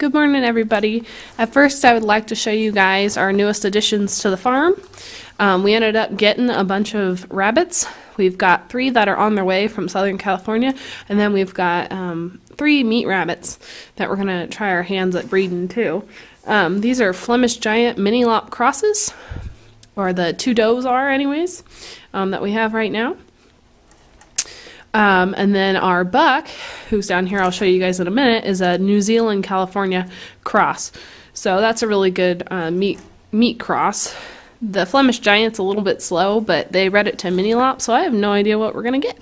Good morning, everybody. At first, I would like to show you guys our newest additions to the farm. We ended up getting a bunch of rabbits. We've got 3 that are on their way from Southern California, and then we've got 3 meat rabbits that we're going to try our hands at breeding too. These are Flemish Giant Mini Lop crosses, or the 2 does are anyways, that we have right now. And then our buck, who's down here, I'll show you guys in a minute, is a New Zealand California cross. So that's a really good meat cross. The Flemish Giant's a little bit slow, but they bred it to Mini Lop, so I have no idea what we're going to get.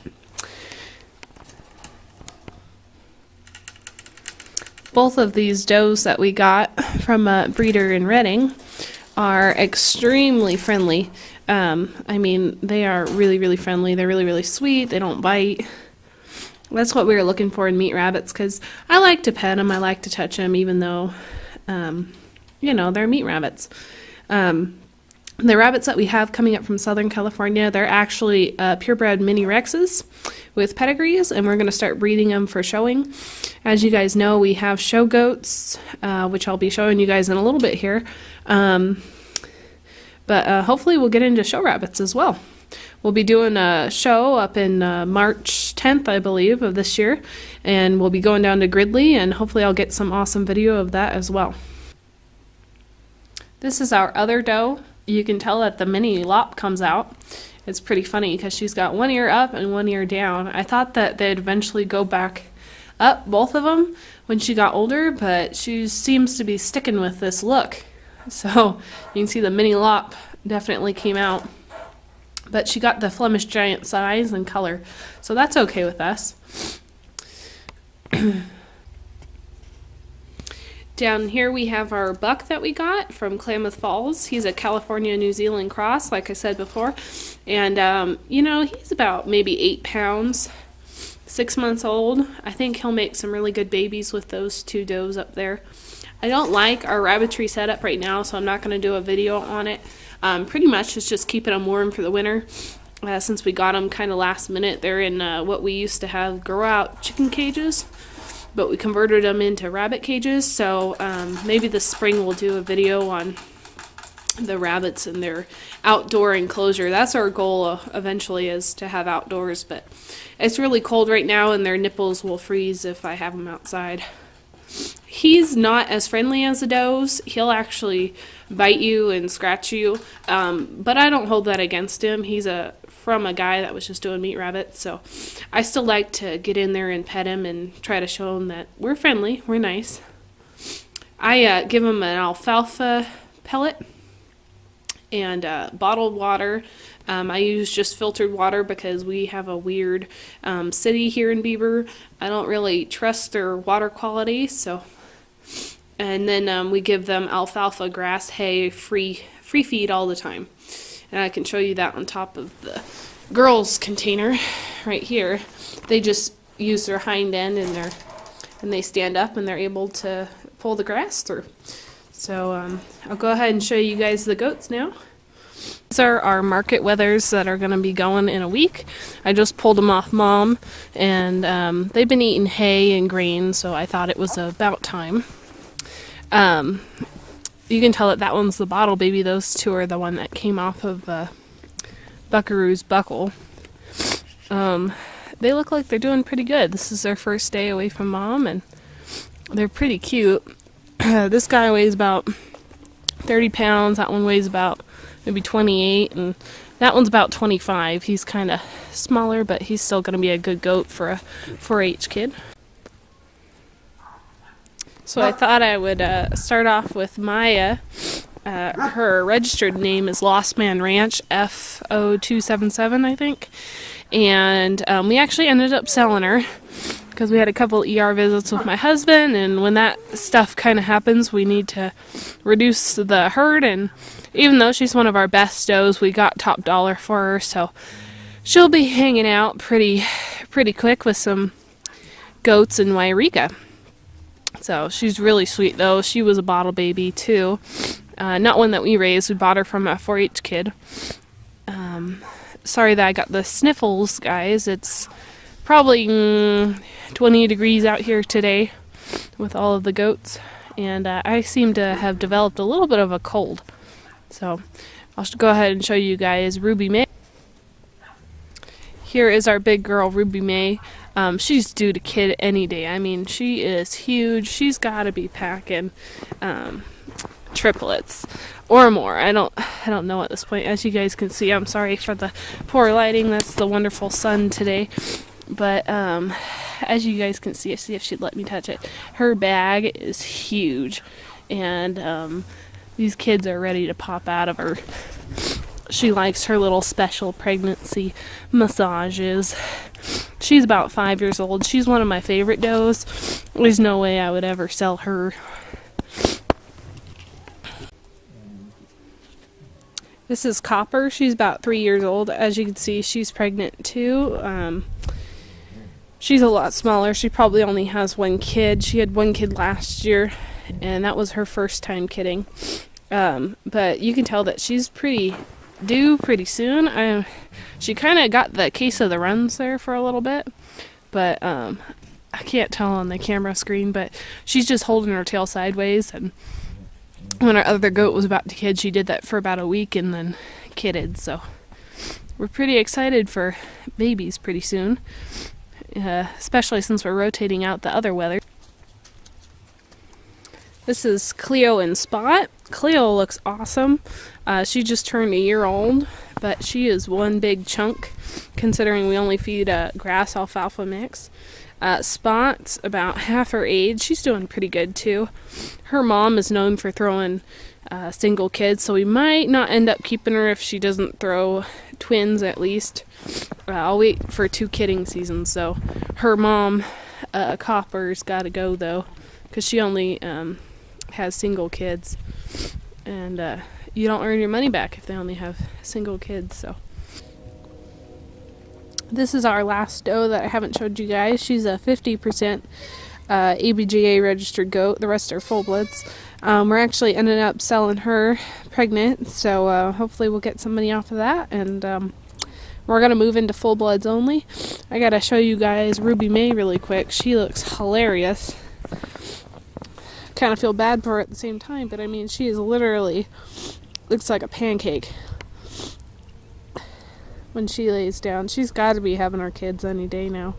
Both of these does that we got from a breeder in Redding are extremely friendly. I mean, they are really, really friendly. They're really, really sweet. They don't bite. That's what we were looking for in meat rabbits, because I like to pet them. I like to touch them, even though, you know, they're meat rabbits. The rabbits that we have coming up from Southern California, they're actually purebred mini Rexes with pedigrees, and we're going to start breeding them for showing. As you guys know, we have show goats, which I'll be showing you guys in a little bit here. But hopefully we'll get into show rabbits as well. We'll be doing a show up in March 10th, I believe, of this year. And we'll be going down to Gridley, and hopefully I'll get some awesome video of that as well. This is our other doe. You can tell that the Mini Lop comes out. It's pretty funny because she's got one ear up and one ear down. I thought that they'd eventually go back up, both of them, when she got older, but she seems to be sticking with this look. So you can see the Mini Lop definitely came out, but she got the Flemish Giant size and color, so that's okay with us. Down here we have our buck that we got from Klamath Falls. He's a California New Zealand cross, like I said before, and you know, he's about maybe 8 pounds, 6 months old. I think he'll make some really good babies with those 2 does up there. I don't like our rabbitry setup right now, so I'm not going to do a video on it. Pretty much it's just keeping them warm for the winter. Since we got them kind of last minute, they're in what we used to have grow out chicken cages, but we converted them into rabbit cages. So maybe this spring we'll do a video on the rabbits and their outdoor enclosure. That's our goal eventually, is to have outdoors, but it's really cold right now and their nipples will freeze if I have them outside. He's not as friendly as the does. He'll actually bite you and scratch you, but I don't hold that against him. He's from a guy that was just doing meat rabbits, so I still like to get in there and pet him and try to show him that we're friendly, we're nice. I give him an alfalfa pellet and bottled water. I use just filtered water because we have a weird city here in Beaver. I don't really trust their water quality, so. And then we give them alfalfa grass hay, free feed all the time. And I can show you that on top of the girls' container right here. They just use their hind end and they stand up and they're able to pull the grass through. So I'll go ahead and show you guys the goats now. These are our market wethers that are going to be going in a week. I just pulled them off mom, and they've been eating hay and grain, so I thought it was about time. You can tell that one's the bottle baby. Those 2 are the one that came off of Buckaroo's buckle. They look like they're doing pretty good. This is their first day away from mom, and they're pretty cute. This guy weighs about 30 pounds. That one weighs about maybe 28, and that one's about 25. He's kind of smaller, but he's still going to be a good goat for a 4-H kid. So I thought I would start off with Maya. Her registered name is Lost Man Ranch, F0277, I think. And we actually ended up selling her because we had a couple ER visits with my husband, and when that stuff kind of happens, we need to reduce the herd, and even though she's one of our best does, we got top dollar for her, so she'll be hanging out pretty quick with some goats in Wairika. So she's really sweet, though. She was a bottle baby too, not one that we raised. We bought her from a 4-H kid. Sorry that I got the sniffles, guys. It's probably 20 degrees out here today with all of the goats. and I seem to have developed a little bit of a cold. So I'll go ahead and show you guys Ruby May. Here is our big girl, Ruby May. She's due to kid any day. I mean, she is huge. She's got to be packing triplets or more. I don't know at this point. As you guys can see, I'm sorry for the poor lighting. That's the wonderful sun today. But as you guys can see if she'd let me touch it. Her bag is huge, and these kids are ready to pop out of her. She likes her little special pregnancy massages. She's about 5 years old. She's one of my favorite does. There's no way I would ever sell her. This is Copper. She's about 3 years old. As you can see, she's pregnant too. She's a lot smaller. She probably only has one kid. She had one kid last year, and that was her first time kidding. But you can tell that she's due pretty soon. She kind of got the case of the runs there for a little bit, but I can't tell on the camera screen, but she's just holding her tail sideways, and when our other goat was about to kid, she did that for about a week and then kidded. So we're pretty excited for babies pretty soon, especially since we're rotating out the other wethers. This is Cleo and Spot. Cleo looks awesome. She just turned a year old, but she is one big chunk, considering we only feed a grass alfalfa mix. Spot's about half her age. She's doing pretty good too. Her mom is known for throwing single kids, so we might not end up keeping her if she doesn't throw twins at least. I'll wait for 2 kidding seasons, so her mom, Copper's got to go though, because she only has single kids, and you don't earn your money back if they only have single kids. So this is our last doe that I haven't showed you guys. She's a 50% ABGA registered goat. The rest are full bloods. We're actually ended up selling her pregnant, so hopefully we'll get some money off of that, and we're gonna move into full bloods only. I gotta show you guys Ruby May really quick. She looks hilarious. Kind of feel bad for her at the same time, but I mean, she is literally looks like a pancake when she lays down. She's got to be having her kids any day now.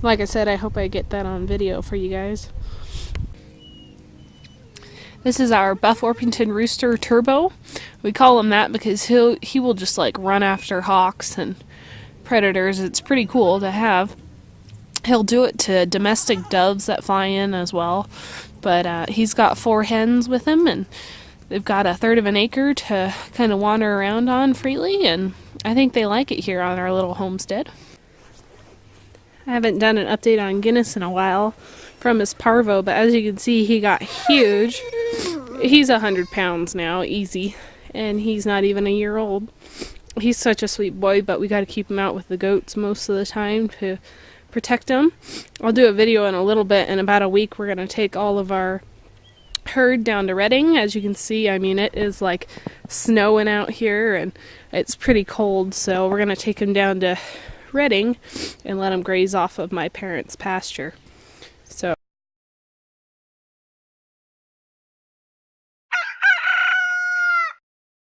Like I said, I hope I get that on video for you guys. This is our Buff Orpington Rooster Turbo. We call him that because he will just like run after hawks and predators. It's pretty cool to have. He'll do it to domestic doves that fly in as well. But he's got 4 hens with him, and they've got 1/3 of an acre to kind of wander around on freely, and I think they like it here on our little homestead. I haven't done an update on Guinness in a while from his parvo, but as you can see, he got huge. He's 100 pounds now, easy, and he's not even a year old. He's such a sweet boy, but we got to keep him out with the goats most of the time to protect him. I'll do a video in a little bit. In about a week, we're going to take all of our herd down to Redding. As you can see, I mean, it is like snowing out here, and it's pretty cold, so we're going to take him down to Redding and let him graze off of my parents' pasture.